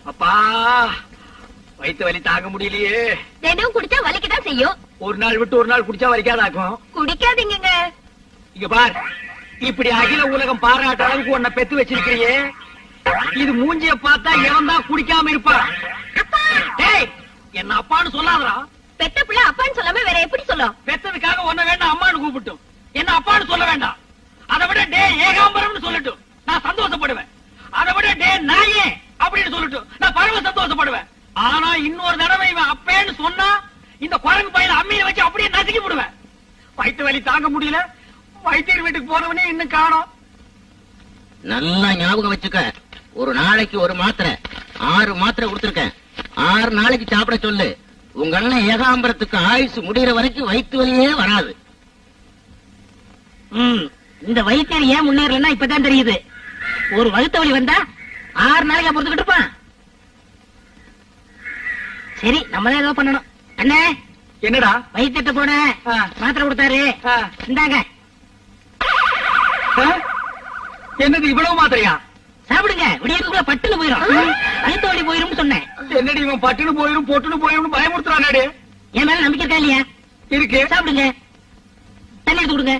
அப்பா வயிற்று வலி தாங்க முடியலையே. தினம் குடிச்சா வலிக்குதான் செய்யும். ஒரு நாள் விட்டு ஒரு நாள் குடிச்சா வலிக்காதாக்கும். குடிக்காதீங்க. இங்க பார், இப்படி அகில உலகம் பாராட்ட அளவுக்கு உன்னை பெத்து வச்சிருக்கிறியே, இது மூஞ்சிய பார்த்தா எவன் தான் குடிக்காம இருப்பான்? டேய், என்ன அப்பான்னு சொல்லாதடா. பெத்த பிள்ளை அப்பான்னு சொல்லாம வேற எப்படி சொல்லும்? பெத்ததுக்காக உன்ன வேண்டாம் அம்மான்னு கூப்பிட்டும், என்ன அப்பான்னு சொல்ல வேண்டாம். அதை விட டே ஏகாம்பரம்னு சொல்லட்டும், நான் சந்தோஷப்படுவேன். அதை விட டே நாயே அப்படின்னு சொல்லட்டும், நான் பரவ சந்தோஷப்படுவேன். ஆனா இன்னொரு தடவை இவன் அப்பேன்னு சொன்னா இந்த குரங்கு பையில அம்மியை வச்சு அப்படியே நசுக்கி விடுவேன். வயிற்று வலி தாங்க முடியல, வைத்தியர் வீட்டுக்கு போனவனே இன்னும் காணோம். நல்லா ஞாபகம் வச்சுக்க, ஒரு நாளைக்கு ஒரு மாத்திரை 6 மாத்திரை கொடுத்திருக்கேன். 6 நாளைக்கு சாப்பிட சொல்லு. உங்க அண்ணன் ஏகாம்பரத்துக்கு ஆயுசு முடிகிற வரைக்கும் வயிற்று வலியே வராது. இந்த வைத்தியர் ஏன் முன்னேறலன்னா இப்பதான் தெரியுது. ஒரு வகுத்த வலி வந்தா 6 நாளைக்கு பொறுத்துக்கிட்டு இருப்பான். சரி, நம்மதான் ஏதோ பண்ணணும். அண்ணே, என்னடா வைத்தியத்தை போன மாத்திரை கொடுத்தாரு, இந்தாங்க. என்னது இவ்வளவு மாத்திரையா? சாப்பிடுங்க, விடியதுக்குள்ள பட்டுன்னு போயிடும். வயிற்று வலி போயிரும் சொன்னேன். என்னடி இவன் பட்டுன்னு போயிரும் பொட்டுன்னு போயிரும் பயமுறுத்துறானே. என் மேல நம்பிக்கை இருக்கா இல்லையா? இருக்கு. சாப்பிடுங்க, தண்ணி எடுத்து கொடுங்க.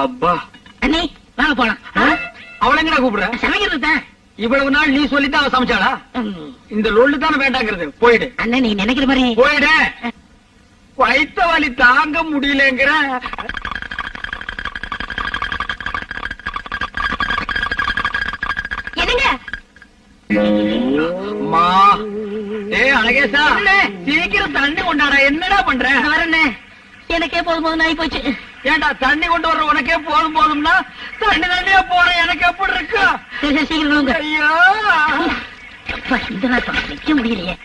அப்பா அண்ணி வாங்க போலாம். அவளை எங்கடா கூப்பிடுற? சமைக்கிறது தான். இவ்வளவு நாள் நீ சொல்லித்தான் அவ சமைச்சாளா? இந்த லொல்லு தானே வேண்டாங்கிறது. போயிடு. அண்ணன், நீ நினைக்கிற மாதிரி போயிடு. வயிற்று வலி தாங்க முடியலங்கிற. என்னங்க அம்மா, ஏய் அழகேசா, சீக்கிரம் தண்ணி கொண்டாடா. என்னடா பண்ற? வரண்ணே, எனக்கே போதும் போதும் ஆகி போச்சு. ஏண்டா தண்ணி கொண்டு வர்ற உனக்கே போதும் போதும்னா தண்ணி தண்ணியா போற எனக்கு எப்படி இருக்கு? சரி சரி, சீக்கிரம் கொடுங்க. ஐயோ, அப்பா, இந்த நாள் நிக்க முடியலையே.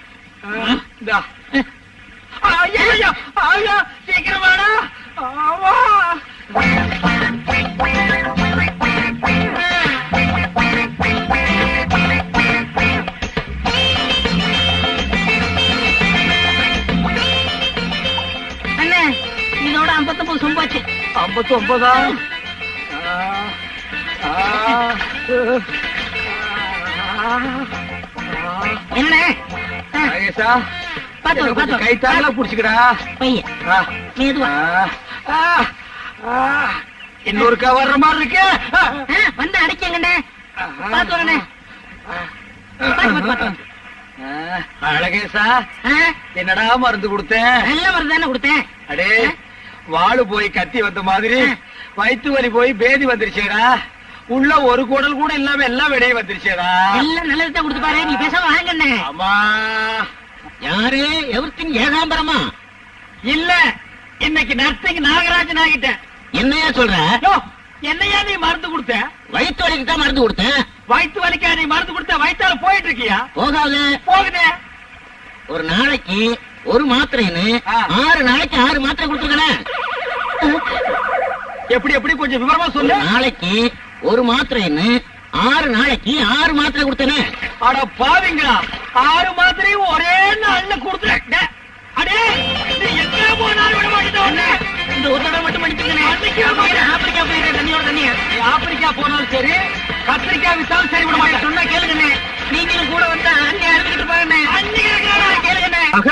இந்தா. ஐயா ஐயா ஐயா, சீக்கிரம் வாடா. ஆவா. அண்ணே, இதோட 59 சொம்பாச்சு. 59? என்ன கை தாங்களா புடிச்சுக்கடா பையன், மெதுவா. இன்னொருக்கா வர்ற மாதிரி இருக்கு. வந்து அடைக்கங்கண்ணே, பாத்து வரண்ணே. அழகேசா, என்னடா மருந்து கொடுத்தேன்? நல்ல மருந்து தானே கொடுத்தேன். அடே, வாழு போய் கத்தி வந்த மாதிரி வயிற்று வலி போய் பேதி வந்துருச்சேடா. உள்ள ஒரு குடல் கூட இல்லாம எல்லாம் விடைய வந்துருச்சேடா. எல்லாம் நல்லதுதான் கொடுத்து பாரு. நீ பேசாம வாங்கண்ணே. ஆமா. யாரு? எவர்த்தின் ஏகாம்பரமா? இல்ல, இன்னைக்கு நர்சிங் நாகராஜன் ஆகிட்டேன். என்னையா சொல்ற? என்னையா நீ மருந்து கொடுத்த? வயிற்று வலிக்கு தான் மருந்து கொடுத்தேன். வயிற்று வலிக்கா நீ மருந்து கொடுத்த? வயிற்றால போயிட்டு இருக்கியா? போகாது. போகுதே. ஒரு நாளைக்கு ஒரு மாத்திரைன்னு 6 நாளைக்கு 6 மாத்திரை கொடுத்துருக்கேன். எப்படி எப்படி கொஞ்சம் விவரமா சொல்லு. நாளைக்கு ஒரு மாத்திரைன்னு 6 நாளைக்கு 6 மாத்திரை கொடுத்தேனே. அட பாவிங்களா, 6 மாத்திரையும் ஒரே நாள்ல கொடுத்துட்ட. அடே, நீ எங்க போனாலும் விட மாட்டேன். இந்த ஒரு தடவை மட்டும் படிச்சுக்கணே. ஆப்பிரிக்கா போயிருக்க தண்ணியோட தண்ணியா. ஆப்பிரிக்கா போனாலும் சரி, கத்திரிக்காய் வித்தாலும் சரி விட மாட்டேன். சொன்னா கேளுங்கண்ணே. நீங்களும் கூட வந்தா அண்ணி அறுத்துக்கிட்டு பாருண்ணே. கேளுங்கண்ணே. ஆக,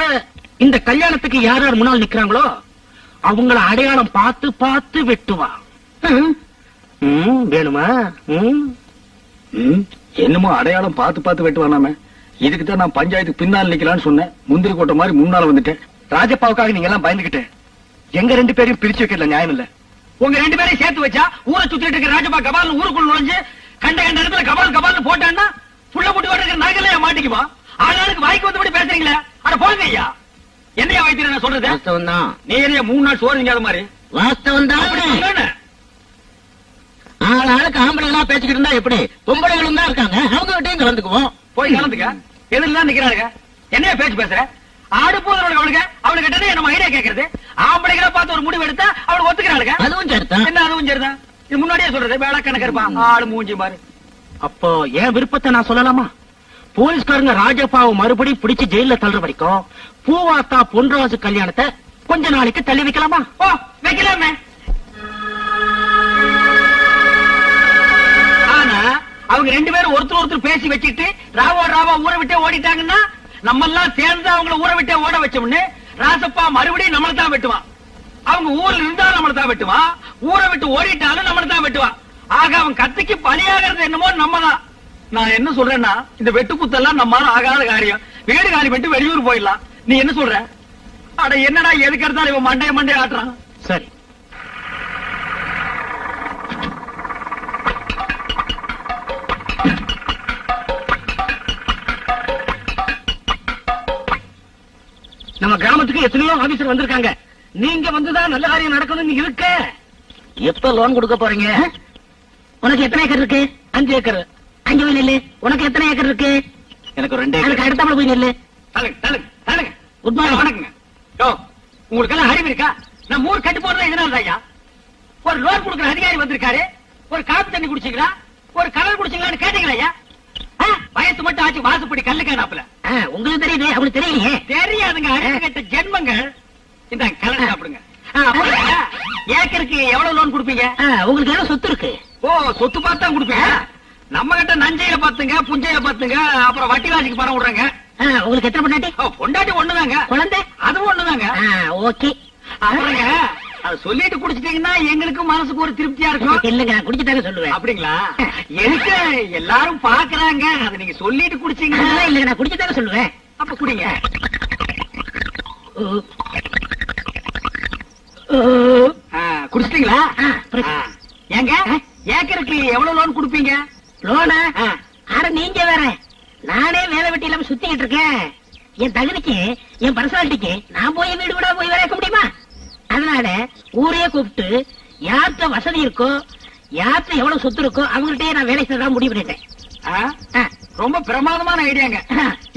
இந்த கல்யாணத்துக்கு யார் யார் முன்னால் நிக்கிறாங்களோ அவங்கள அடையாளம் பார்த்து பார்த்து வெட்டுவா. வேணுமா? என்னமோ அடையாளம் பார்த்து பார்த்து வெட்டுவானாம. இதுக்குதான் நான் பஞ்சாயத்துக்கு பின்னால் நிக்கலாம்னு சொன்னேன். முந்திரி கோட்டை மாதிரி முன்னால வந்துட்டேன். ராஜப்பாவுக்காக நீங்க எல்லாம் பயந்துகிட்டு எங்க 2 பேரையும் பிரிச்சு வைக்கல. நியாயம் இல்ல. உங்க 2 பேரையும் சேர்த்து வச்சா ஊரை சுத்திட்டு இருக்க ராஜப்பா கபால் ஊருக்குள்ள நுழைஞ்சு கண்ட கண்ட இடத்துல கபால் கபால்னு போட்டான்னா புள்ள முட்டி ஓட்டுற நகலையா மாட்டிக்குமா? ஆளாளுக்கு வாய்க்கு வந்தபடி பேசுறீங்களே. அட போங்க ஐயா. என்னையா வைத்தியர் நான் சொல்றது? வாஸ்தவம் தான். நீ என்னையா 3 நாள் சோறு நீங்க மாதிரி வாஸ்தவம் தான். ஆளுக்கு ஆம்பளை எல்லாம் பேசிக்கிட்டு இருந்தா எப்படி? பொம்பளைகளும் தான் இருக்காங்க, அவங்க கிட்டையும் கலந்துக்குவோம். போய் கலந்துக்க. எதுலாம் நிக்கிறாங்க. என்னையா பேச்சு பேசுற? ஆடு போதவளுக்கு அவளுக்கு கிட்டே நம்ம ஐடியா கேட்கறது. ஆம்பளைகளை பார்த்து ஒரு முடிவு எடுத்தா அவளுக்கு ஒத்துக்கிறாளுங்க. அதுவும் சரிதான். என்ன அதுவும் சரிதான். இது முன்னாடியே சொல்றது. வேலை கணக்கு இருப்பான் ஆளு மூஞ்சி பாரு. அப்போ என் விருப்பத்தை நான் சொல்லலாமா? போலீஸ்காரங்க ராஜப்பாவை மறுபடியும் பிடிச்சு ஜெயில தள்ளுற வரைக்கும் பூவாத்தா பொன்ராசு கல்யாணத்தை கொஞ்ச நாளைக்கு தள்ளி வைக்கலாமா? வைக்கலாமே. அவங்க 2 பேரும் ஒருத்தர் பேசி வச்சுட்டு ராவா ஊற விட்டே ஓடிட்டாங்கன்னா நம்ம எல்லாம் சேர்ந்து அவங்கள ஊற விட்டே ஓட வச்சோம்னு ராசப்பா மறுபடியும் நம்மள தான் வெட்டுவான். அவங்க ஊர்ல இருந்தா நம்மள தான் வெட்டுவான், ஊரை விட்டு ஓடிட்டாலும் நம்மள தான் வெட்டுவான். ஆக அவன் கத்திக்கு பலியாகிறது என்னமோ நம்ம தான். நான் என்ன சொல்றேன்னா, இந்த வெட்டு குத்தெல்லாம் நம்மால ஆகாத காரியம். வீடு காலி பண்ணிட்டு வெளியூர் போயிடலாம். நீ என்ன சொல்ற? அட என்னடா எதுக்கு எடுத்தாலும் இவன் மண்டைய ஆட்டுறான். சரி, நம்ம கிராமத்துக்கு எத்தனையோ ஆபீசர் வந்திருக்காங்க. நீங்க வந்துதான் நல்ல காரியம் நடக்கணும்னு இருக்க. எப்ப லோன் கொடுக்க போறீங்க? உனக்கு எத்தனை ஏக்கர் இருக்கு? 5 ஏக்கர். அங்க போய் நெல்லு. உனக்கு எத்தனை ஏக்கர் இருக்கு? எனக்கு 2 அதுக்கு ஏக்கர். அடுத்தாப்புல போய் நெல்லு. தள்ளுங்க. Good morning. வணக்கங்க. உங்களுக்கு எல்லாம் அறிவு இருக்கா? நான் மூர் கட்டு போடுறது இதனால ஐயா. ஒரு லோன் கொடுக்குற அதிகாரி வந்திருக்காரு. ஒரு காப்பி தண்ணி குடிச்சீங்களா, ஒரு கலர் குடிச்சீங்களான்னு கேட்டீங்களா ஐயா? வயசு மட்டும் ஆச்சு, வாசுப்படி கல்லு காணாப்புல. உங்களுக்கு தெரியுது, அவங்களுக்கு தெரியலையே. தெரியாதுங்க, அறிவு கெட்ட ஜென்மங்கள். இந்த கலர் சாப்பிடுங்க. அப்புறம் ஏக்கருக்கு எவ்வளவு லோன் கொடுப்பீங்க? உங்களுக்கு எவ்வளவு சொத்து இருக்கு? ஓ, சொத்து பார்த்து தான் கொடுப்பீங்க. நம்ம கிட்ட நஞ்சையில பாத்துங்க, புஞ்சையில பாத்துங்க, அப்புறம் வட்டி வாசிக்கு பணம் விடுறாங்க. உங்களுக்கு எத்தனை பொண்டாட்டி? பொண்டாட்டி ஒண்ணுதாங்க. குழந்தை? அதுவும் ஒண்ணுதாங்க. ஓகே. அப்புறங்க அது சொல்லிட்டு குடிச்சிட்டீங்கன்னா எங்களுக்கு மனசுக்கு ஒரு திருப்தியா இருக்கும். இல்லங்க, நான் குடிச்சுதாங்க சொல்லுவேன். அப்படிங்களா? எனக்கு எல்லாரும் பாக்குறாங்க, அது நீங்க சொல்லிட்டு குடிச்சீங்கன்னா. இல்லங்க, நான் குடிச்சுதாங்க சொல்லுவேன். அப்ப குடிங்க. குடிச்சிட்டீங்களா? ஏங்க ஏக்கருக்கு எவ்வளவு லோன் கொடுப்பீங்க? லோனா? அட நீங்க வேற, நானே வேலை வெட்டி இல்லாம சுத்திக்கிட்டு இருக்கேன். என் தகுதிக்கு, என் பர்சனாலிட்டிக்கு நான் போய் வீடு விட போய் வேலை இருக்க முடியுமா? அதனால ஊரையே கூப்பிட்டு யார்கிட்ட வசதி இருக்கோ, யார்கிட்ட எவ்வளவு சொத்து இருக்கோ அவங்கள்ட்டயே நான் வேலை செய்யலாம் முடிவு பண்ணிட்டேன். ரொம்ப பிரமாதமான ஐடியாங்க.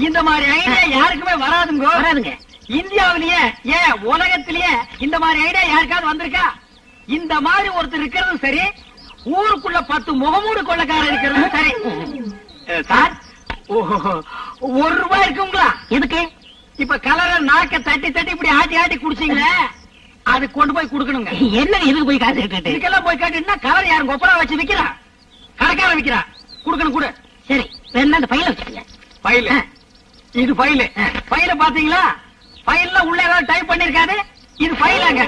இந்த மாதிரி ஐடியா யாருக்குமே வராதுங்க. வராதுங்க. இந்தியாவிலேயே ஏன் உலகத்திலேயே இந்த மாதிரி ஐடியா யாருக்காவது வந்திருக்கா? இந்த மாதிரி ஒருத்தர் இருக்கிறதும் சரி, ஊருக்குள்ள 10 முகமூடு கொள்ளக்காரர் இருக்கிறதும் சரி. சார், ₹1 இருக்குங்களா? எதுக்கு? இப்ப கலரை நாக்க தட்டி இப்படி ஆட்டி குடிச்சீங்களே, அது கொண்டு போய் கொடுக்கணுங்க. என்ன எதுக்கு போய் காசு கேட்டு? இதுக்கெல்லாம் போய் காட்டினா கலர் யாரும் கொப்பரா வச்சு விக்கிறா? கடைக்காரன் விக்கிறா. கொடுக்கணும் கூட. சரி, வேணா அந்த பையில வச்சுக்கங்க. ஃபைல், இது ஃபைல். ஃபைல பாத்தீங்களா? ஃபைல்ல உள்ள ஏதாவது டைப் பண்ணிருக்காரு. இது ஃபைலாங்க.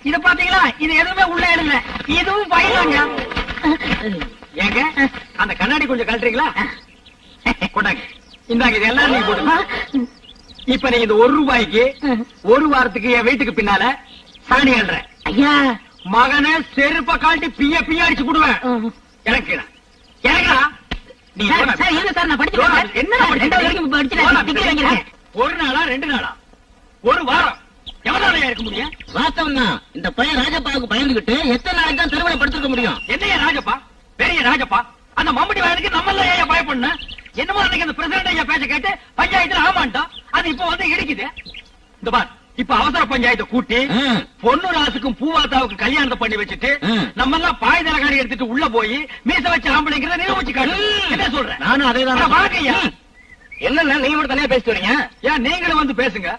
இத பாத்தீங்களா? இது எதுவுமே உள்ள எழுதல. இதுவும் ஃபைலாங்க. ஏங்க அந்த கண்ணாடி கொஞ்சம் கழட்டுறீங்களா? கொண்டாங்க. இந்தாங்க, இது எல்லாம் நீங்க போடுங்க. இப்ப நீங்க இந்த ₹1 ஒரு வாரத்துக்கு என் வீட்டுக்கு பின்னால சாணி எழுறேன். ஐயா, மகனை செருப்ப காட்டி பிய அடிச்சு போடுவேன். எனக்கு நீ சார் இல்ல சார், நான் படிச்சுட்டேன். என்ன 2வது வரைக்கும் படிச்சுட்டேன். டிகிரி வாங்கிருக்கேன். 1 நாளா 2 நாளா? 1 வாரம் எவ்வளவு நாளையா இருக்க முடியும்? வாஸ்தவம் தான். இந்த பையன் ராஜப்பாவுக்கு பயந்துகிட்டு எத்தனை நாளைக்கு தான் தெருவில் படுத்திருக்க முடியும்? என்னையா ராஜப்பா, பெரிய ராஜப்பா, அந்த மம்படி வயதுக்கு நம்ம எல்லாம் ஏன் பயப்படணும்? என்னமோ அன்னைக்கு அந்த பிரசிடண்ட் ஐயா பேச்ச கேட்டு பஞ்சாயத்துல ஆமாண்டோம். அது இப்ப வந்து இடிக்குது. இந்த பார், இப்ப அவசர பஞ்சாயத்தை கூட்டி பொண்ணு ராசுக்கும் பூவாத்தாவுக்கும் கல்யாணத்தை பண்ணி வச்சுட்டு நம்ம எல்லாம் பாய் தலைகாரி எடுத்துட்டு உள்ள போய் மீச வச்சு ஆம்பளைங்கிறத நிரூபிச்சு காட்டு. என்ன சொல்றேன்? நானும் அதே தான். வாங்கய்யா. என்ன நீங்க மட்டும் தனியா பேசிட்டு வரீங்க? ஏன் நீங்களும் வந்து பேசுங்க.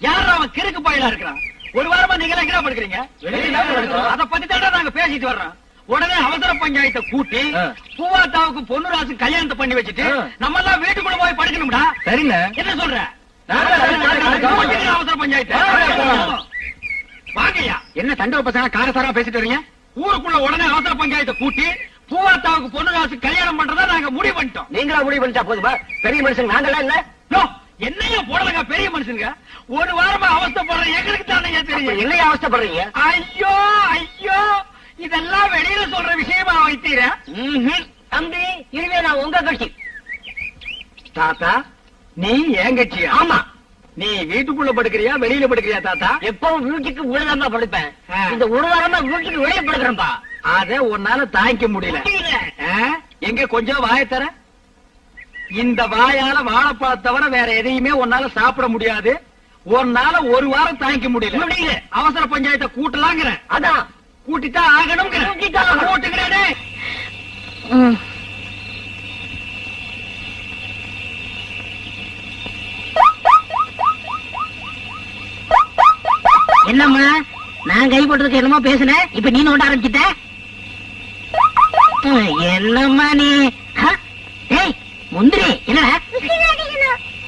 யாரும் அவன் கிறுக்கு பாயிலா இருக்கிறான். ஒரு வாரமா நீங்க எல்லாம் படுக்கிறீங்க. அத பத்தி தான் நாங்க பேசிட்டு வர்றோம். உடனே அவசர பஞ்சாயத்தை கூட்டி பூவாத்தாவுக்கு பொண்ணு ராசு கல்யாணத்தை பண்ணி வச்சுட்டு நம்ம எல்லாம் வீட்டுக்குள்ள போய் படுக்கணும்டா. சரிங்க. என்ன சொல்ற? அவசர பஞ்சாயத்து வாங்கய்யா. என்ன தண்டவ பசங்க காரசாரமா பேசிட்டு வரீங்க? ஊருக்குள்ள உடனே அவசர பஞ்சாயத்தை கூட்டி பூவாத்தாவுக்கு பொண்ணு ராசு கல்யாணம் பண்றதா நாங்க முடிவு பண்ணிட்டோம். நீங்களா முடிவு பண்ணிட்டா போதுமா? பெரிய மனுஷங்க நாங்கெல்லாம் இல்ல. என்னையா போடலங்க பெரிய மனுஷனுங்க. ஒரு வாரமா அவஸ்தைப்படுற எங்களுக்கு தானே தெரியும். என்னையா அவஸ்தைப்படுறீங்க? ஐயோ இதெல்லாம் வெளியில சொல்ற விஷயமா வைத்தீர. தம்பி, இனிமே நான் உங்க கட்சி. தாத்தா, நீ என் கட்சியா? ஆமா. நீ வீட்டுக்குள்ள படுக்கிறியா வெளியில படுக்கிறியா தாத்தா? எப்பவும் வீட்டுக்கு உள்ளதான் படுப்பேன். இந்த ஒரு வாரமா வீட்டுக்கு வெளியே படுக்கிறேன்பா. அத உன்னால தாங்கிக்க முடியல. எங்க கொஞ்சம் வாய தர. இந்த வாயால வாழைப்பழம் தவிர வேற எதையுமே உன்னால சாப்பிட முடியாது. உன்னால ஒரு வாரம் தாங்கிக்க முடியல. அவசர பஞ்சாயத்தை கூட்டலாங்கிற. அதான் கூட்டித்தான் ஆகணும். கூட்டுகிறேனே. என்னம்மா, நான் கை போட்டதுக்கு என்னமோ பேசுனேன், இப்ப நீ நோட்ட ஆரம்பிச்சிட்ட. என்னம்மா நீ? முந்திரி என்னடா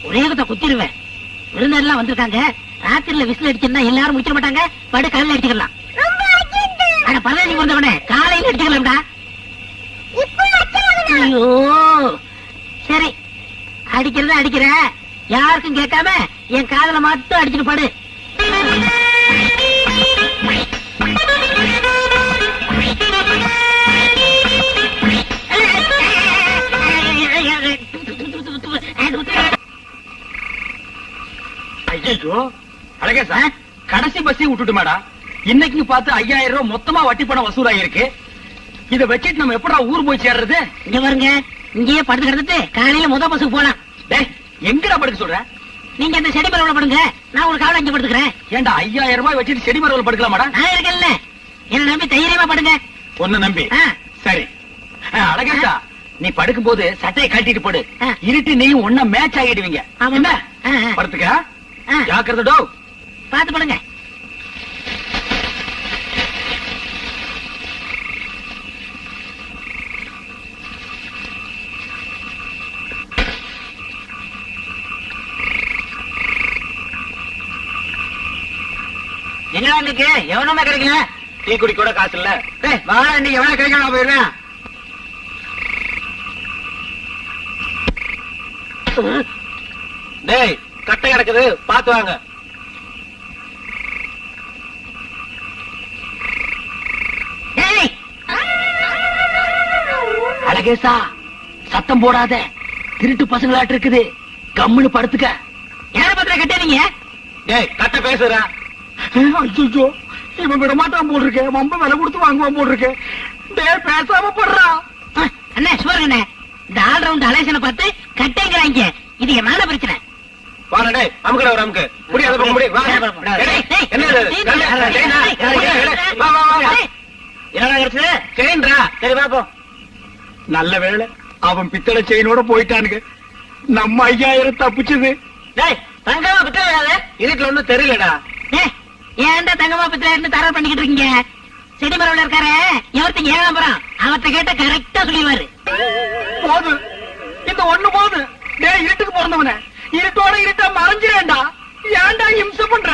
ஒரே குத்த குத்திடுவேன். விருந்தெல்லாம் வந்திருக்காங்க. ராத்திரில விசில் அடிச்சிருந்தா எல்லாரும் முடிச்சிட மாட்டாங்க. படு காலையில அடிச்சுக்கலாம். அட பரவாயில்ல, நீ வந்தவனே காலையில அடிச்சுக்கலாம்டா. ஐயோ சரி, அடிக்கிறத அடிக்கிற, யாருக்கும் கேட்காம என் காதல மட்டும் அடிச்சுட்டு படு. ஐயோ அழகே சார், கடைசி பஸ்ஸையும் விட்டுட்டுமாடா. இன்னைக்கு பார்த்து 5000 ரூபாய் மொத்தமா வட்டி பணம் வசூலாயிருக்கு. இத வச்சிட்டு நம்ம எப்படா ஊர் போய் சேர்றது? இங்க பாருங்க, இங்கேயே படுத்து கிடந்துட்டு காலையில முத பஸ்ஸுக்கு போலாம். டேய், எங்கடா படுக்க சொல்ற? நீங்க அந்த செடி மரவுல படுங்க, நான் ஒரு காவல இங்க படுத்துக்கிறேன். ஏண்டா 5000 ரூபாய் வச்சிட்டு செடி மரவுல படுக்கலாமாடா? நான் இருக்கேன்ல, என்ன நம்பி தைரியமா படுங்க. ஒன்னு நம்பி ஆ. சரி. அழகேசா, நீ படுக்கும் போது சட்டையை கட்டிட்டு படு. ஆ. இருட்டு நீயும் ஒன்னா மேட்ச் ஆகிடுவீங்க. ஆமா. என்ன ஆ, ஆ. படுத்துக்க. ஆ. ஜாக்கிரதடோ. பாத்து படுங்க. என்னடா இன்னைக்கு எவனுமே கிடைக்கல? டீ குடி கூட காசு இல்ல. டேய் வா, இன்னைக்கு எவனா கிடைக்காம போயிடுவேன். டேய், கட்டை கிடக்குது, பாத்து வாங்க. ஏய், அழகேசா, சத்தம் போடாத. திருட்டு பசங்களாட்டு இருக்குது. கம்முன்னு படுத்துக்க. யார பத்திர கட்டீங்க? டேய், கட்ட பேசுறா. ஐயோ, இவன் விட மாட்டான் போல் இருக்கு. ரொம்ப விலை கொடுத்து வாங்குவான் போல் இருக்கு. டேய், பேசாம போடுறா. அண்ணே சுவர் அண்ணே, இந்த ஆல் ரவுண்ட் அலேசனை பார்த்து கட்டைங்கிறாங்க. இது என் மான பிரச்சனை. வாடா டேய், அமுக்குடா ஒரு அமுக்கு. முடியாத போக முடியும். வா. டேய், என்ன இது? வா வா வா. என்னடா கிடைச்சது? செயின்டா. சரி வா போ. நல்ல வேளை, அவன் பித்தளை செயினோட போயிட்டானுங்க. நம்ம 5000 தப்பிச்சது. டேய் தங்கமா பித்தளை இதுக்குள்ள ஒண்ணும் தெரியலடா. ஏய், ஏன்டா தங்கமா பத்திர இருந்து தரவு பண்ணிக்கிட்டு இருக்கீங்க? செடி மரவுல இருக்காரு எவர்த்திங்க ஏகாம்பரம், அவர்த்த கேட்ட கரெக்டா சொல்லிடுவாரு. போது, இந்த ஒண்ணு போது. டேய், இருட்டுக்கு பிறந்தவன, இருட்டோட இருட்டா மறைஞ்சிரேன்டா. ஏன்டா இம்சை பண்ற?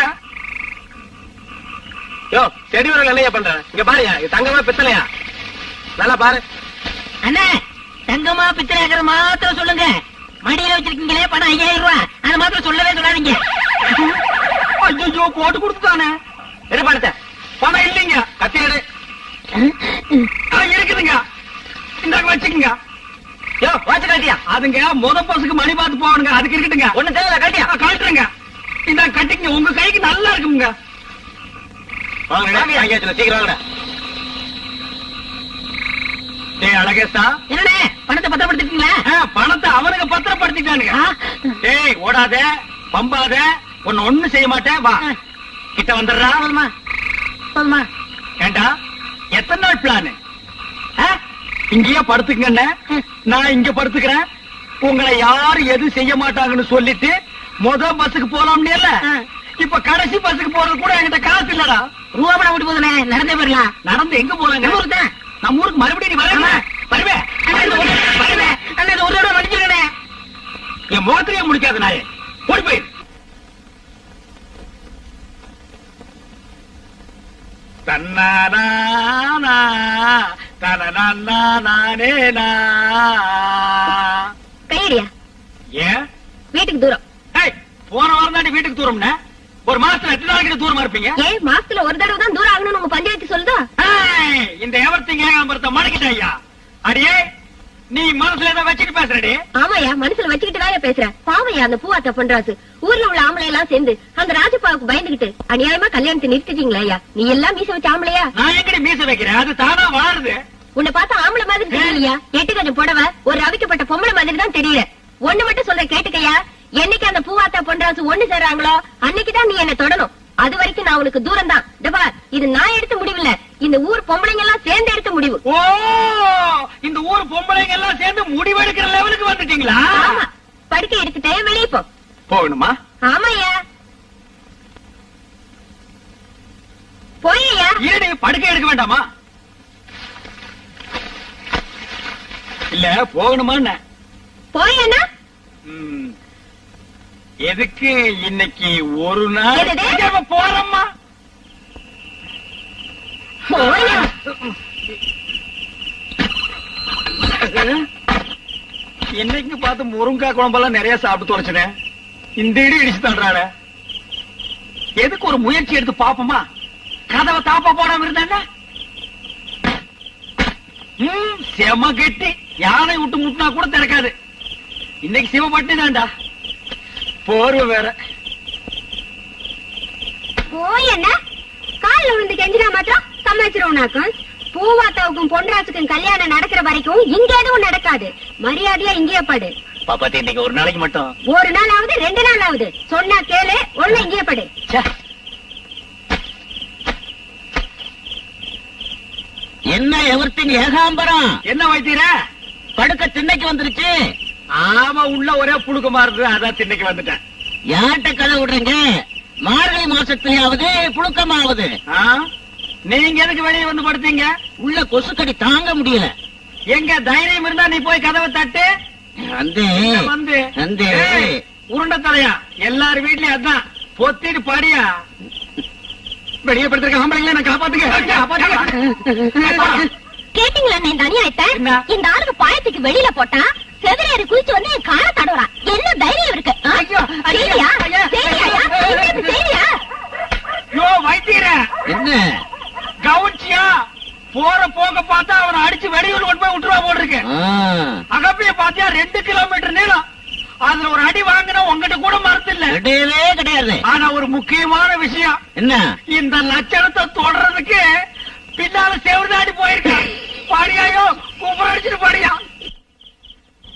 யோ, செடி வர நல்லையா பண்ற. இங்க பாருயா, இது தங்கமா பித்தளையா? நல்லா பாரு. அண்ணே, தங்கமா பித்திரையாக்கிற மாத்திரம் சொல்லுங்க. மடியில வச்சிருக்கீங்களே பணம் 5000 ரூபாய், அது மாத்திரம் சொல்லவே சொல்லாதீங்க. ஐயோ, போட்டு கொடுத்துட்டானே. எடப்பாடுத்த பணம் இல்லைங்க. கத்தி எடு. இருக்குதுங்க, இந்தாங்க வச்சுக்கோங்க. யோ வாட்ச் கட்டியா? அதுங்க முத பசுக்கு மணி பார்த்து போவானுங்க. அதுக்கு இருக்கட்டுங்க. ஒண்ணு தேவையில்ல கட்டியா? கழட்டுறங்க. இந்த கட்டிங்க, உங்க கைக்கு நல்லா இருக்குங்க. சீக்கிரம் வாங்கடா. டேய் அழகேசா, என்னண்ணே, பணத்தை பத்திரப்படுத்திட்டீங்களா? பணத்தை அவனுங்க பத்திரப்படுத்திட்டானுங்க. ஆ. டேய், ஓடாத, பம்பாத, ஒண்ணு செய்ய மாட்டேன். வா, கிட்ட வந்துடுறா. போதுமா போதுமா? ஏண்டா, எத்தனை நாள் பிளான்? இங்கேயே படுத்துக்கங்க. நான் இங்க படுத்துக்கிறேன். உங்களை யாரு எது செய்ய மாட்டாங்கன்னு சொல்லிட்டு முத பஸ்ஸுக்கு போலாம்னு. இப்ப கடைசி பஸ்ஸுக்கு போறது கூட என்கிட்ட காசு இல்லடா. ரூபா பணம் விட்டு போதுனே, நடந்தே போயிடலாம். நடந்து எங்க போலாங்க? நம்ம ஊருக்கு தான். நம்ம ஊருக்கு மறுபடியும் நீ வரவே வருவே. அண்ணே, இந்த ஒரு தடவை மன்னிச்சிருக்கண்ணே. என் முகத்திலேயே முடிக்காத நாயே. ஓடி போயிரு. தன்னானா தனநானே. கையடியா, ஏன் வீட்டுக்கு தூரம். போன வாரம் தாண்டி வீட்டுக்கு தூரம்னா? ஒரு மாசத்துல எத்தனை நாளைக்கு தூரமா இருப்பீங்க? ஏன் மாசத்துல ஒரு தடவை தான் தூரம் ஆகணும்னு உங்க பஞ்சாயத்து சொல்லுதா? இந்த எவர்த்திங்க ஏகாம்பரத்தை மடக்கிட்ட ஐயா. அடியே, நீ மனசுல ஏதோ வச்சுட்டு பேசுறடி. ஆமாயா, மனசுல வச்சுக்கிட்டு தான் பேசுறேன். பாவையா அந்த பூவாத்த பண்றாசு ஊர்ல உள்ள ஆம்பளை எல்லாம் சேர்ந்து அந்த ராஜப்பாவுக்கு பயந்துகிட்டு அநியாயமா கல்யாணத்தை நிறுத்திட்டீங்களா ஐயா? நீ எல்லாம் மீச வச்ச ஆம்பளையா? நான் எங்கடி மீச வைக்கிறேன்? அது தானா வளருது. உன்னை பார்த்தா ஆம்பளை மாதிரி தெரியலையா? எட்டு கொஞ்சம் புடவை, ஒரு அவிக்கப்பட்ட பொம்பளை மாதிரி தான் தெரியல. ஒண்ணு மட்டும் சொல்ற கேட்டுக்கையா, என்னைக்கு அந்த பூவாத்தா பொன்ராசு ஒண்ணு சேர்றாங்களோ அன்னைக்குதான் நீ என்ன தொடணும். அது வரைக்கும் நான் உனக்கு தூரம் தான். இது நான் எடுத்த முடிவு இல்ல, இந்த ஊர் பொம்பளைங்க எல்லாம் சேர்ந்து எடுத்த முடிவு. ஓ, இந்த ஊர் பொம்பளைங்க எல்லாம் சேர்ந்து முடிவெடுக்கிற லெவலுக்கு வந்துட்டீங்களா? ஆமா, படுக்கை எடுத்துட்டே வெளியே போ. போகணுமா? ஆமாய்யா, போய்யா. இருடி, படுக்கை எடுக்க வேண்டாமா? இல்ல, போகணுமா? போயேன்னா ம். எதுக்கு இன்னைக்கு ஒரு நாள் என்னது? ஐயா, போறம்மா. போயா இன்னைக்கு பார்த்து முருங்கா குழம்பெல்லாம் நிறைய சாப்பிட்டு தொலைச்சினேன். இந்த இடி இடிச்சு தள்ளுறாள. எதுக்கு ஒரு முயற்சி எடுத்து பாப்போமா? கதவை தாப்பா போடாம இருந்தா செம கெட்டி. யானை விட்டு முட்டினா கூட திறக்காது. இன்னைக்கு சிவப்பட்டி தான்டா. போர்வை வேற. போயேன்னா கால்ல விழுந்து கெஞ்சினா மாத்திரம் சமாளிச்சிருவோம்னாக்கும். பூவாத்தாவுக்கும் பொன்ராசுக்கும் கல்யாணம் நடக்கிற வரைக்கும் இங்க எதுவும் நடக்காது. மரியாதையா இங்கேயே படு. பாப்பாத்தி இன்னைக்கு ஒரு நாளைக்கு மட்டும். ஒரு நாள் ஆகுது 2 நாள் ஆகுது. சொன்னா கேளு, ஒண்ணு இங்கேயே படு. ச்சே. என்ன எவர்த்தின் ஏகாம்பரம் என்ன வைத்தீர? படுக்க திண்ணைக்கு வந்துருச்சு. ஆமா, உள்ள ஒரே புழுக்கமா இருக்கு. அதான் திண்ணைக்கு வந்துட்டேன். யார்கிட்ட கதை விடுறீங்க? மார்கழி மாசத்துலயாவது புழுக்கமாவது. ஆ? நீங்க எதுக்கு வெளியே வந்து படுத்தீங்க? உள்ள கொசுக்கடி தாங்க முடியல. எங்க தைரியம் இருந்தா நீ போய் கதவை தட்டு. வந்து வந்து வந்து ஏய், உருண்டை தலையா எல்லார் வீட்லயும் அதான். பொத்திட்டு பாடியா. வெளியே படுத்திருக்க ஆம்பளைங்களே நான் காப்பாத்துங்க. கேட்டீங்களா இந்த அநியாயத்தை? என்ன? இந்த ஆளுக்கு பாயத்துக்கு வெளியில போட்டா செவிலியர் குதிச்சு வந்து என் காலை தடவுறான். என்ன தைரியம் இருக்கு? ஆ? ஐயோ, ஐயோ, செய்தியா? ஐயா. செய்தியாயா? இன்னைக்கு செய்தியா? யோ வைத்தீர, என்ன கவுன்சியா போற போக பார்த்தா அவனை அடிச்சு வெளியூர் கொண்டு போய் விட்டுருவா போல் இருக்கு. ஆ, அகப்பிய பாத்தியா 2 கிலோமீட்டர் நீளம். அதுல ஒரு அடி வாங்கினா உங்ககிட்ட கூட மறந்து இல்ல. கிடையவே கிடையாது. ஆனா ஒரு முக்கியமான விஷயம், என்ன இந்த லட்சணத்தை தொடர்றதுக்கு பின்னால செவர்தாடி போயிருக்க. பாடியாயோ கும்பர் அடிச்சுட்டு பாடியா.